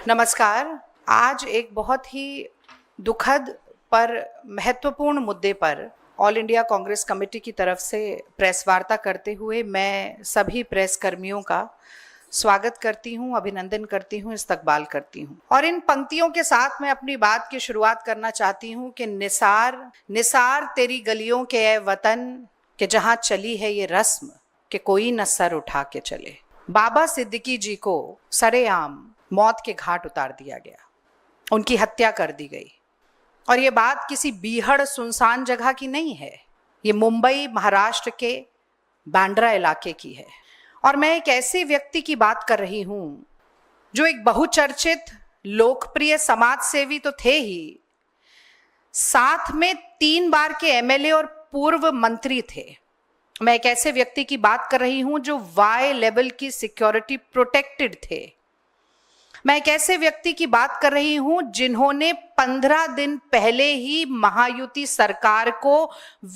नमस्कार। आज एक बहुत ही दुखद पर महत्वपूर्ण मुद्दे पर ऑल इंडिया कांग्रेस कमेटी की तरफ से प्रेस वार्ता करते हुए मैं सभी प्रेस कर्मियों का स्वागत करती हूं, अभिनंदन करती हूं, इस्तकबाल करती हूं। और इन पंक्तियों के साथ मैं अपनी बात की शुरुआत करना चाहती हूं कि निसार निसार तेरी गलियों के ए वतन के जहां चली है ये रस्म कि कोई न सर उठा के चले। बाबा सिद्दीकी जी को सरेआम मौत के घाट उतार दिया गया, उनकी हत्या कर दी गई। और ये बात किसी बीहड़ सुनसान जगह की नहीं है, ये मुंबई महाराष्ट्र के बांद्रा इलाके की है। और मैं एक ऐसे व्यक्ति की बात कर रही हूं जो एक बहुचर्चित लोकप्रिय समाज सेवी तो थे ही, साथ में 3 बार के एमएलए और पूर्व मंत्री थे। मैं एक ऐसे व्यक्ति की बात कर रही हूं जो वाई लेवल की सिक्योरिटी प्रोटेक्टेड थे। मैं एक ऐसे व्यक्ति की बात कर रही हूं जिन्होंने 15 दिन पहले ही महायुति सरकार को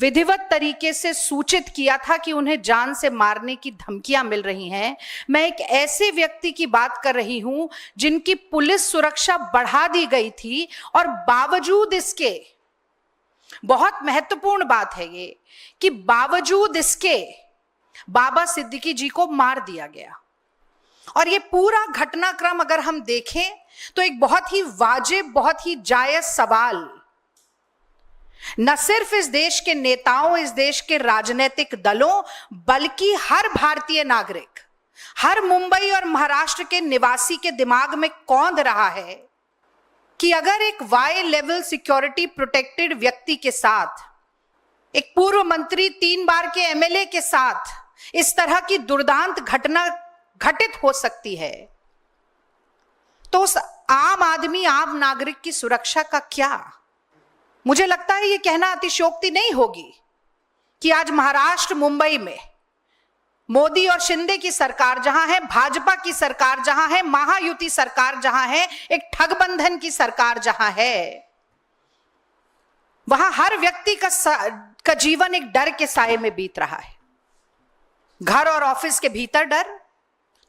विधिवत तरीके से सूचित किया था कि उन्हें जान से मारने की धमकियां मिल रही हैं। मैं एक ऐसे व्यक्ति की बात कर रही हूं जिनकी पुलिस सुरक्षा बढ़ा दी गई थी और बावजूद इसके, बहुत महत्वपूर्ण बात है ये, कि बावजूद इसके बाबा सिद्दीकी जी को मार दिया गया। और ये पूरा घटनाक्रम अगर हम देखें तो एक बहुत ही वाजिब, बहुत ही जायज सवाल न सिर्फ इस देश के नेताओं, इस देश के राजनीतिक दलों, बल्कि हर भारतीय नागरिक, हर मुंबई और महाराष्ट्र के निवासी के दिमाग में कौंध रहा है कि अगर एक वाई लेवल सिक्योरिटी प्रोटेक्टेड व्यक्ति के साथ, एक पूर्व मंत्री, 3 बार के एमएलए के साथ इस तरह की दुर्दांत घटना घटित हो सकती है, तो उस आम आदमी, आम नागरिक की सुरक्षा का क्या? मुझे लगता है ये कहना अतिशयोक्ति नहीं होगी कि आज महाराष्ट्र, मुंबई में मोदी और शिंदे की सरकार जहां है, भाजपा की सरकार जहां है, महायुति सरकार जहां है, एक ठगबंधन की सरकार जहां है, वहां हर व्यक्ति का जीवन एक डर के साए में बीत रहा है। घर और ऑफिस के भीतर डर,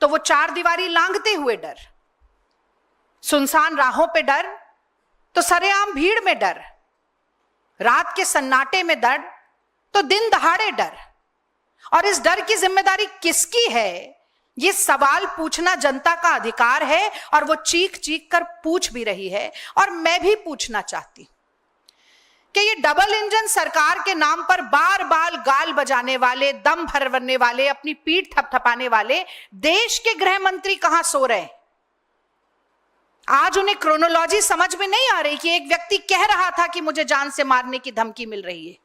तो वो 4 दीवारी लांघते हुए डर, सुनसान राहों पे डर, तो सरेआम भीड़ में डर, रात के सन्नाटे में डर, तो दिन दहाड़े डर। और इस डर की जिम्मेदारी किसकी है? ये सवाल पूछना जनता का अधिकार है और वो चीख चीख कर पूछ भी रही है। और मैं भी पूछना चाहती कि ये डबल इंजन सरकार के नाम पर बार बार गाल बजाने वाले, दम भरने वाले, अपनी पीठ थपथपाने वाले देश के गृह मंत्री कहां सो रहे हैं? आज उन्हें क्रोनोलॉजी समझ में नहीं आ रही कि एक व्यक्ति कह रहा था कि मुझे जान से मारने की धमकी मिल रही है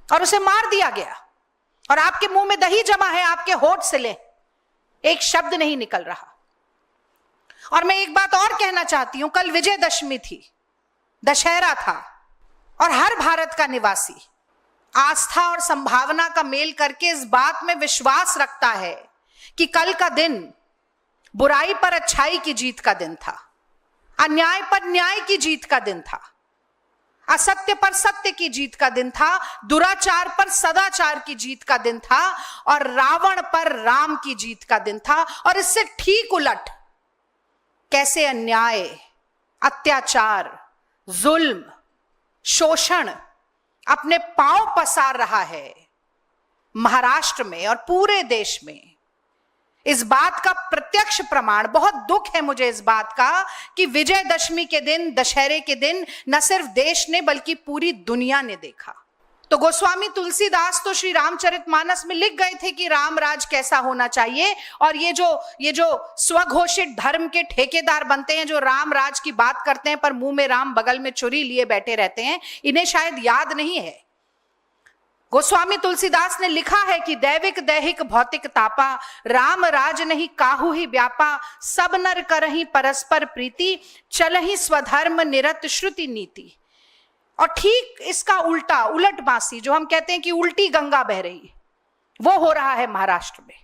और उसे मार दिया गया, और आपके मुंह में दही जमा है, आपके होठ से ले एक शब्द नहीं निकल रहा। और मैं एक बात और कहना चाहती हूं, कल विजयदशमी थी, दशहरा था, और हर भारत का निवासी आस्था और संभावना का मेल करके इस बात में विश्वास रखता है कि कल का दिन बुराई पर अच्छाई की जीत का दिन था, अन्याय पर न्याय की जीत का दिन था, असत्य पर सत्य की जीत का दिन था, दुराचार पर सदाचार की जीत का दिन था, और रावण पर राम की जीत का दिन था। और इससे ठीक उलट कैसे अन्याय, अत्याचार, जुल्म, शोषण अपने पांव पसार रहा है महाराष्ट्र में और पूरे देश में, इस बात का प्रत्यक्ष प्रमाण, बहुत दुख है मुझे इस बात का कि विजयदशमी के दिन, दशहरे के दिन न सिर्फ देश ने बल्कि पूरी दुनिया ने देखा। तो गोस्वामी तुलसीदास तो श्री रामचरितमानस में लिख गए थे कि राम राज कैसा होना चाहिए, और ये जो स्वघोषित धर्म के ठेकेदार बनते हैं, जो राम राज की बात करते हैं पर मुंह में राम बगल में छुरी लिए बैठे रहते हैं, इन्हें शायद याद नहीं है। गोस्वामी तुलसीदास ने लिखा है कि दैविक दैहिक भौतिक तापा, राम राज नहीं काहू ही व्यापा, सब नर करहि परस्पर प्रीति, चलहि स्वधर्म निरत श्रुति नीति। और ठीक इसका उल्टा, उलट बांसी, जो हम कहते हैं कि उल्टी गंगा बह रही है, वो हो रहा है महाराष्ट्र में।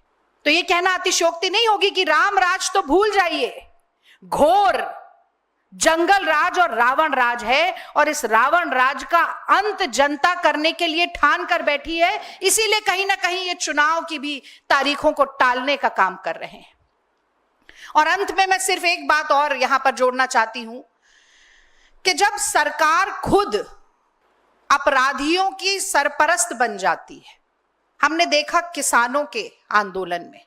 तो ये कहना अतिशयोक्ति नहीं होगी कि राम राज तो भूल जाइए, घोर जंगल राज और रावण राज है, और इस रावण राज का अंत जनता करने के लिए ठान कर बैठी है। इसीलिए कहीं ना कहीं ये चुनाव की भी तारीखों को टालने का काम कर रहे हैं। और अंत में मैं सिर्फ एक बात और यहां पर जोड़ना चाहती हूं कि जब सरकार खुद अपराधियों की सरपरस्त बन जाती है, हमने देखा किसानों के आंदोलन में,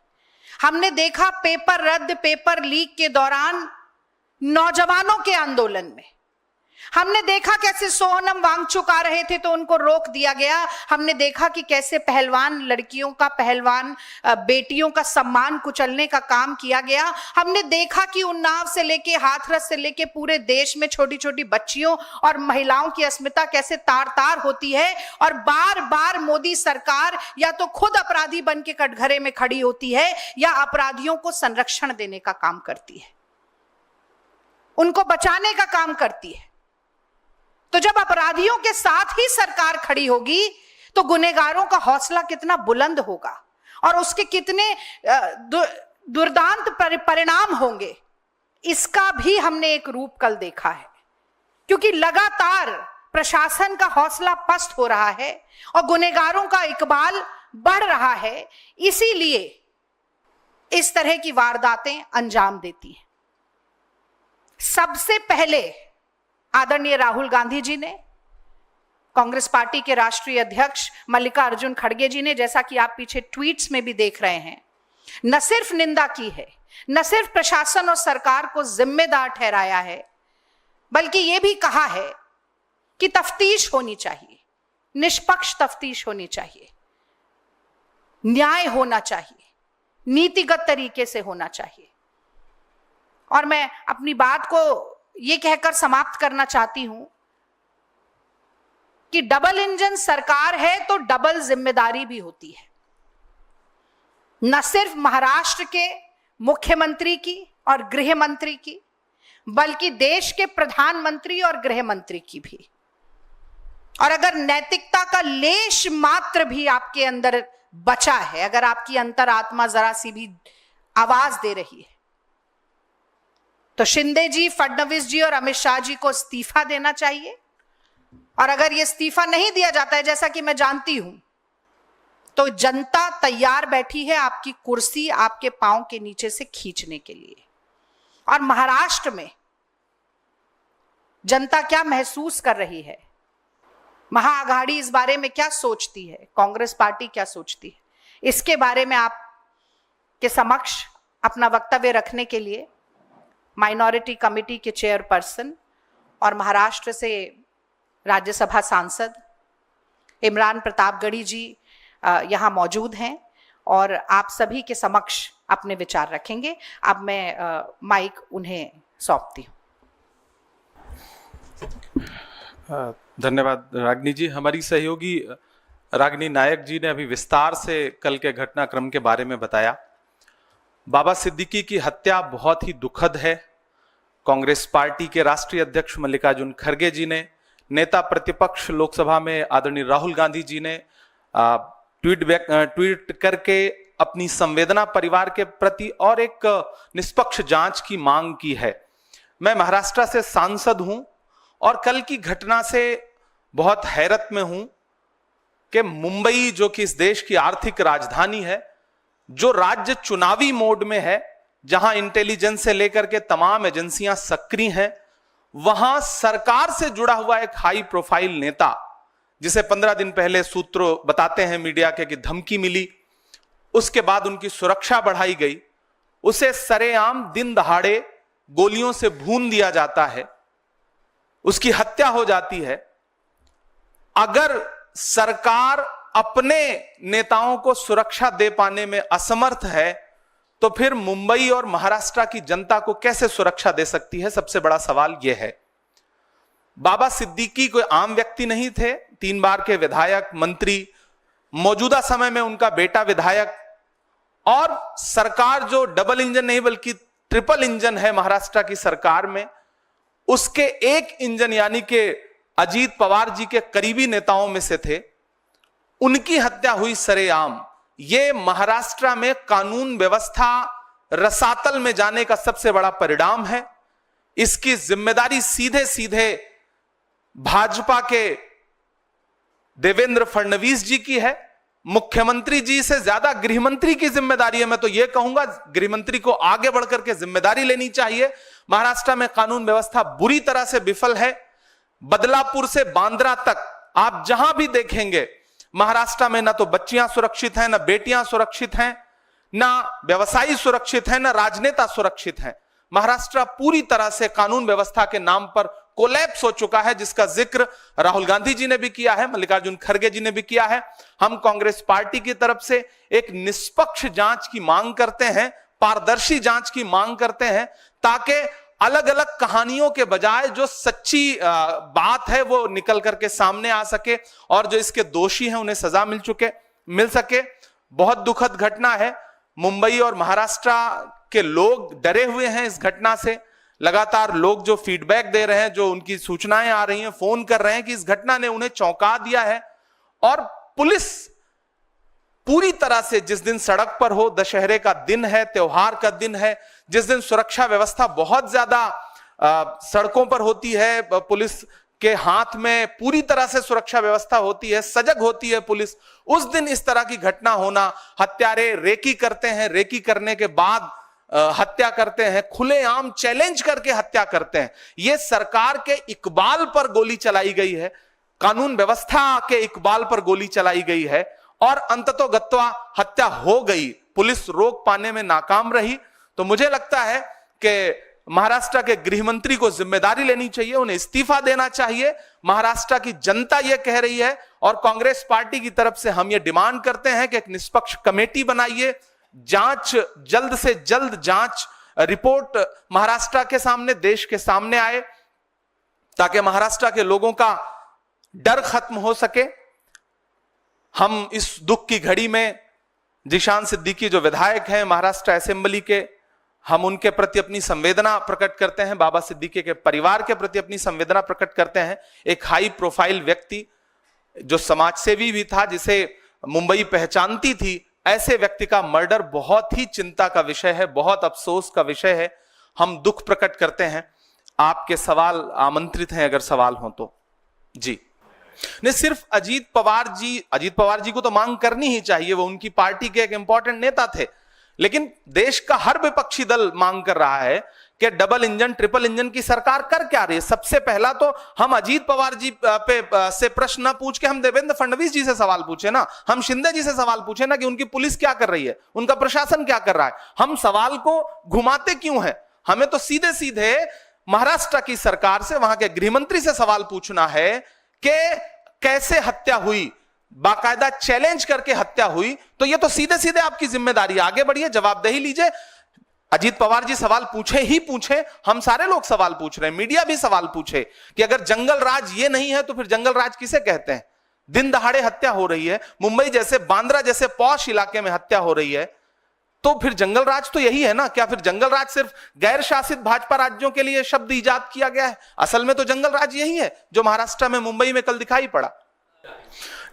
हमने देखा पेपर रद्द पेपर लीक के दौरान नौजवानों के आंदोलन में, हमने देखा कैसे सोनम वांगचुक आ रहे थे तो उनको रोक दिया गया, हमने देखा कि कैसे पहलवान लड़कियों का, पहलवान बेटियों का सम्मान कुचलने का काम किया गया, हमने देखा कि उन्नाव से लेके हाथरस से लेके पूरे देश में छोटी छोटी बच्चियों और महिलाओं की अस्मिता कैसे तार तार होती है, और बार बार मोदी सरकार या तो खुद अपराधी बन के कटघरे में खड़ी होती है या अपराधियों को संरक्षण देने का काम करती है, उनको बचाने का काम करती है। तो जब अपराधियों के साथ ही सरकार खड़ी होगी तो गुनहगारों का हौसला कितना बुलंद होगा और उसके कितने दुर्दांत परिणाम होंगे, इसका भी हमने एक रूप कल देखा है। क्योंकि लगातार प्रशासन का हौसला पस्त हो रहा है और गुनहगारों का इकबाल बढ़ रहा है, इसीलिए इस तरह की वारदातें अंजाम देती हैं। सबसे पहले आदरणीय राहुल गांधी जी ने, कांग्रेस पार्टी के राष्ट्रीय अध्यक्ष मल्लिकार्जुन खड़गे जी ने, जैसा कि आप पीछे ट्वीट्स में भी देख रहे हैं, न सिर्फ निंदा की है, न सिर्फ प्रशासन और सरकार को जिम्मेदार ठहराया है, बल्कि यह भी कहा है कि तफ्तीश होनी चाहिए, निष्पक्ष तफ्तीश होनी चाहिए, न्याय होना चाहिए, नीतिगत तरीके से होना चाहिए। और मैं अपनी बात को ये कहकर समाप्त करना चाहती हूं कि डबल इंजन सरकार है तो डबल जिम्मेदारी भी होती है, न सिर्फ महाराष्ट्र के मुख्यमंत्री की और गृह मंत्री की, बल्कि देश के प्रधानमंत्री और गृह मंत्री की भी। और अगर नैतिकता का लेश मात्र भी आपके अंदर बचा है, अगर आपकी अंतरात्मा जरा सी भी आवाज दे रही है, तो शिंदे जी, फडणवीस जी और अमित शाह जी को इस्तीफा देना चाहिए। और अगर यह इस्तीफा नहीं दिया जाता है, जैसा कि मैं जानती हूं, तो जनता तैयार बैठी है आपकी कुर्सी आपके पांव के नीचे से खींचने के लिए। और महाराष्ट्र में जनता क्या महसूस कर रही है, महाआघाड़ी इस बारे में क्या सोचती है, कांग्रेस पार्टी क्या सोचती है, इसके बारे में आपके समक्ष अपना वक्तव्य रखने के लिए माइनॉरिटी कमेटी के चेयरपर्सन और महाराष्ट्र से राज्यसभा सांसद इमरान प्रतापगढ़ी जी यहाँ मौजूद हैं और आप सभी के समक्ष अपने विचार रखेंगे। अब मैं माइक उन्हें सौंपती हूँ। धन्यवाद रागिनी जी। हमारी सहयोगी रागिनी नायक जी ने अभी विस्तार से कल के घटनाक्रम के बारे में बताया। बाबा सिद्दीकी की हत्या बहुत ही दुखद है। कांग्रेस पार्टी के राष्ट्रीय अध्यक्ष मल्लिकार्जुन खड़गे जी ने, नेता प्रतिपक्ष लोकसभा में आदरणीय राहुल गांधी जी ने ट्वीट करके अपनी संवेदना परिवार के प्रति और एक निष्पक्ष जांच की मांग की है। मैं महाराष्ट्र से सांसद हूं और कल की घटना से बहुत हैरत में हूं कि मुंबई, जो कि इस देश की आर्थिक राजधानी है, जो राज्य चुनावी मोड में है, जहां इंटेलिजेंस से लेकर के तमाम एजेंसियां सक्रिय हैं, वहां सरकार से जुड़ा हुआ एक हाई प्रोफाइल नेता, जिसे 15 दिन पहले सूत्र बताते हैं मीडिया के कि धमकी मिली, उसके बाद उनकी सुरक्षा बढ़ाई गई, उसे सरेआम दिन दहाड़े गोलियों से भून दिया जाता है, उसकी हत्या हो जाती है। अगर सरकार अपने नेताओं को सुरक्षा दे पाने में असमर्थ है तो फिर मुंबई और महाराष्ट्र की जनता को कैसे सुरक्षा दे सकती है? सबसे बड़ा सवाल यह है। बाबा सिद्दीकी कोई आम व्यक्ति नहीं थे, 3 बार के विधायक, मंत्री, मौजूदा समय में उनका बेटा विधायक, और सरकार जो डबल इंजन नहीं बल्कि ट्रिपल इंजन है महाराष्ट्र की सरकार में, उसके एक इंजन यानी कि अजीत पवार जी के करीबी नेताओं में से थे, उनकी हत्या हुई सरेआम। ये महाराष्ट्र में कानून व्यवस्था रसातल में जाने का सबसे बड़ा परिणाम है। इसकी जिम्मेदारी सीधे सीधे भाजपा के देवेंद्र फडणवीस जी की है मुख्यमंत्री जी से ज्यादा गृहमंत्री की जिम्मेदारी है। मैं तो यह कहूंगा गृहमंत्री को आगे बढ़कर के जिम्मेदारी लेनी चाहिए। महाराष्ट्र में कानून व्यवस्था बुरी तरह से विफल है। बदलापुर से बांद्रा तक आप जहां भी देखेंगे महाराष्ट्र में ना तो बच्चियां सुरक्षित हैं, ना बेटियां सुरक्षित हैं, ना व्यवसायी सुरक्षित हैं, ना राजनेता सुरक्षित हैं। महाराष्ट्र पूरी तरह से कानून व्यवस्था के नाम पर कोलैप्स हो चुका है, जिसका जिक्र राहुल गांधी जी ने भी किया है, मल्लिकार्जुन खड़गे जी ने भी किया है। हम कांग्रेस पार्टी की तरफ से एक निष्पक्ष जांच की मांग करते हैं, पारदर्शी जांच की मांग करते हैं, ताकि अलग अलग कहानियों के बजाय जो सच्ची बात है वो निकल करके सामने आ सके और जो इसके दोषी हैं उन्हें सजा मिल सके। बहुत दुखद घटना है। मुंबई और महाराष्ट्र के लोग डरे हुए हैं इस घटना से। लगातार लोग जो फीडबैक दे रहे हैं, जो उनकी सूचनाएं आ रही हैं, फोन कर रहे हैं कि इस घटना ने उन्हें चौंका दिया है। और पुलिस पूरी तरह से, जिस दिन सड़क पर हो, दशहरे का दिन है, त्योहार का दिन है, जिस दिन सुरक्षा व्यवस्था बहुत ज्यादा सड़कों पर होती है, पुलिस के हाथ में पूरी तरह से सुरक्षा व्यवस्था होती है, सजग होती है पुलिस, उस दिन इस तरह की घटना होना, हत्यारे रेकी करते हैं, रेकी करने के बाद हत्या करते हैं, खुलेआम चैलेंज करके हत्या करते हैं। यह सरकार के इकबाल पर गोली चलाई गई है, कानून व्यवस्था के इकबाल पर गोली चलाई गई है और अंततोगत्वा हत्या हो गई। पुलिस रोक पाने में नाकाम रही। तो मुझे लगता है कि महाराष्ट्र के गृह मंत्री को जिम्मेदारी लेनी चाहिए, उन्हें इस्तीफा देना चाहिए। महाराष्ट्र की जनता यह कह रही है और कांग्रेस पार्टी की तरफ से हम यह डिमांड करते हैं कि एक निष्पक्ष कमेटी बनाइए, जांच, जल्द से जल्द जांच रिपोर्ट महाराष्ट्र के सामने, देश के सामने आए, ताकि महाराष्ट्र के लोगों का डर खत्म हो सके। हम इस दुख की घड़ी में जिशान सिद्दीकी जो विधायक हैं महाराष्ट्र असेंबली के, हम उनके प्रति अपनी संवेदना प्रकट करते हैं, बाबा सिद्दीकी के परिवार के प्रति अपनी संवेदना प्रकट करते हैं। एक हाई प्रोफाइल व्यक्ति जो समाजसेवी भी था, जिसे मुंबई पहचानती थी, ऐसे व्यक्ति का मर्डर बहुत ही चिंता का विषय है, बहुत अफसोस का विषय है। हम दुख प्रकट करते हैं। आपके सवाल आमंत्रित हैं अगर सवाल हो तो। जी नहीं, सिर्फ अजीत पवार जी को तो मांग करनी ही चाहिए, वो उनकी पार्टी के एक इंपॉर्टेंट नेता थे, लेकिन देश का हर विपक्षी दल मांग कर रहा है कि डबल इंजन, ट्रिपल इंजन की सरकार कर क्या रही है। सबसे पहला तो हम अजीत पवार जी पे से प्रश्न न पूछ के हम देवेंद्र फडणवीस जी से सवाल पूछे ना, हम शिंदे जी से सवाल पूछे ना कि उनकी पुलिस क्या कर रही है, उनका प्रशासन क्या कर रहा है। हम सवाल को घुमाते क्यों हैं? हमें तो सीधे सीधे महाराष्ट्र की सरकार से, वहां के गृहमंत्री से सवाल पूछना है कि कैसे हत्या हुई, बाकायदा चैलेंज करके हत्या हुई। तो ये तो सीधे सीधे आपकी जिम्मेदारी, आगे बढ़िए, जवाबदेही लीजिए। अजीत पवार जी सवाल पूछे ही पूछे, हम सारे लोग सवाल पूछ रहे हैं, मीडिया भी सवाल पूछे कि अगर जंगल राज ये नहीं है तो फिर जंगल राज किसे कहते हैं। दिन दहाड़े हत्या हो रही है, मुंबई जैसे, बांद्रा जैसे पॉश इलाके में हत्या हो रही है, तो फिर जंगल राज तो यही है ना। क्या फिर जंगल राज सिर्फ गैर शासित भाजपा राज्यों के लिए शब्द इजाद किया गया है? असल में तो जंगल राज यही है जो महाराष्ट्र में, मुंबई में कल दिखाई पड़ा।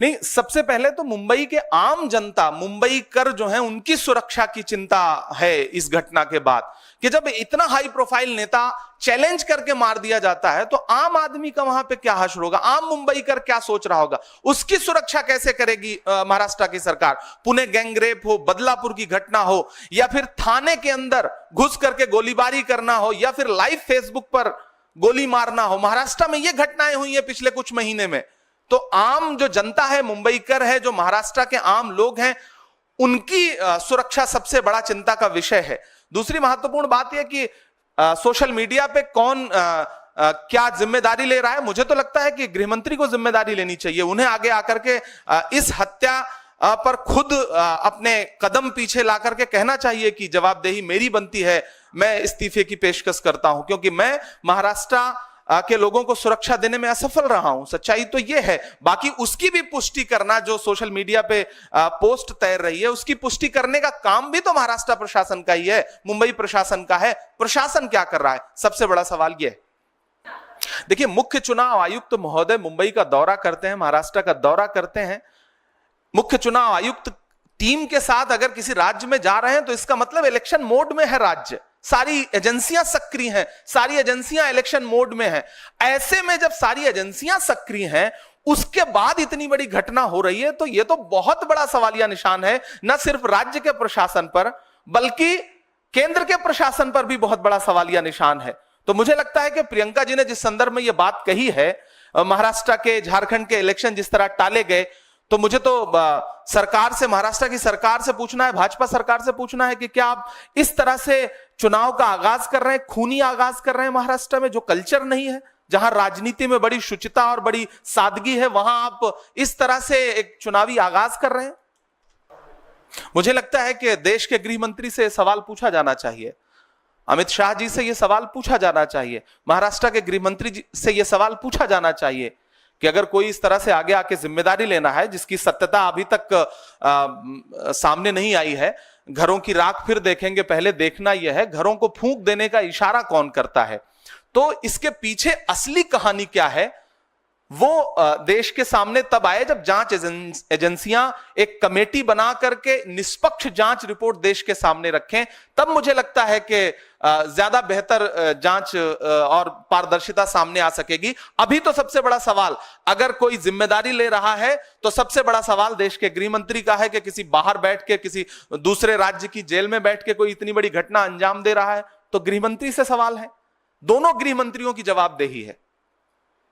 नहीं, सबसे पहले तो मुंबई के आम जनता, मुंबई कर जो है, उनकी सुरक्षा की चिंता है इस घटना के बाद, कि जब इतना हाई प्रोफाइल नेता चैलेंज करके मार दिया जाता है तो आम आदमी का वहां पे क्या हश्र होगा, आम मुंबई कर क्या सोच रहा होगा, उसकी सुरक्षा कैसे करेगी महाराष्ट्र की सरकार। पुणे गैंगरेप हो, बदलापुर की घटना हो, या फिर थाने के अंदर घुस करके गोलीबारी करना हो, या फिर लाइव फेसबुक पर गोली मारना हो, महाराष्ट्र में ये घटनाएं हुई है पिछले कुछ महीने में। तो आम जो जनता है, मुंबई कर है, जो महाराष्ट्र के आम लोग हैं, उनकी सुरक्षा सबसे बड़ा चिंता का विषय है। दूसरी महत्वपूर्ण बात यह कि सोशल मीडिया पे कौन क्या जिम्मेदारी ले रहा है। मुझे तो लगता है कि गृहमंत्री को जिम्मेदारी लेनी चाहिए, उन्हें आगे आकर के इस हत्या पर खुद अपने कदम पीछे ला करके कहना चाहिए कि जवाबदेही मेरी बनती है, मैं इस्तीफे की पेशकश करता हूं, क्योंकि मैं महाराष्ट्र के लोगों को सुरक्षा देने में असफल रहा हूं। सच्चाई तो यह है। बाकी उसकी भी पुष्टि करना, जो सोशल मीडिया पे पोस्ट तैर रही है, उसकी पुष्टि करने का काम भी तो महाराष्ट्र प्रशासन का ही है, मुंबई प्रशासन का है। प्रशासन क्या कर रहा है, सबसे बड़ा सवाल यह है। देखिए, मुख्य चुनाव आयुक्त महोदय मुंबई का दौरा करते हैं, महाराष्ट्र का दौरा करते हैं। मुख्य चुनाव आयुक्त टीम के साथ अगर किसी राज्य में जा रहे हैं तो इसका मतलब इलेक्शन मोड में है राज्य, सारी एजेंसियां सक्रिय हैं, सारी एजेंसियां इलेक्शन मोड में हैं। ऐसे में जब सारी एजेंसियां सक्रिय हैं, उसके बाद इतनी बड़ी घटना हो रही है, तो यह तो बहुत बड़ा सवालिया निशान है, न सिर्फ राज्य के प्रशासन पर बल्कि केंद्र के प्रशासन पर भी बहुत बड़ा सवालिया निशान है। तो मुझे लगता है कि प्रियंका जी ने जिस संदर्भ में यह बात कही है, महाराष्ट्र के, झारखंड के इलेक्शन जिस तरह टाले गए, तो मुझे तो सरकार से, महाराष्ट्र की सरकार से पूछना है, भाजपा सरकार से पूछना है कि क्या आप इस तरह से चुनाव का आगाज कर रहे हैं, खूनी आगाज कर रहे हैं महाराष्ट्र में, जो कल्चर नहीं है, जहां राजनीति में बड़ी शुचिता और बड़ी सादगी है, वहां आप इस तरह से एक चुनावी आगाज कर रहे हैं। मुझे लगता है कि देश के गृह मंत्री से सवाल पूछा जाना चाहिए, अमित शाह जी से यह सवाल पूछा जाना चाहिए, महाराष्ट्र के गृह मंत्री से यह सवाल पूछा जाना चाहिए कि अगर कोई इस तरह से आगे आके जिम्मेदारी लेना है जिसकी सत्यता अभी तक सामने नहीं आई है, घरों की राख फिर देखेंगे, पहले देखना यह है घरों को फूंक देने का इशारा कौन करता है, तो इसके पीछे असली कहानी क्या है वो देश के सामने तब आए जब जांच एजेंसियां एक कमेटी बना करके निष्पक्ष जांच रिपोर्ट देश के सामने रखें, तब मुझे लगता है कि ज्यादा बेहतर जांच और पारदर्शिता सामने आ सकेगी। अभी तो सबसे बड़ा सवाल, अगर कोई जिम्मेदारी ले रहा है तो सबसे बड़ा सवाल देश के गृह मंत्री का है कि किसी बाहर बैठ के, किसी दूसरे राज्य की जेल में बैठ के कोई इतनी बड़ी घटना अंजाम दे रहा है, तो गृह मंत्री से सवाल है, दोनों गृह मंत्रियों की जवाबदेही है।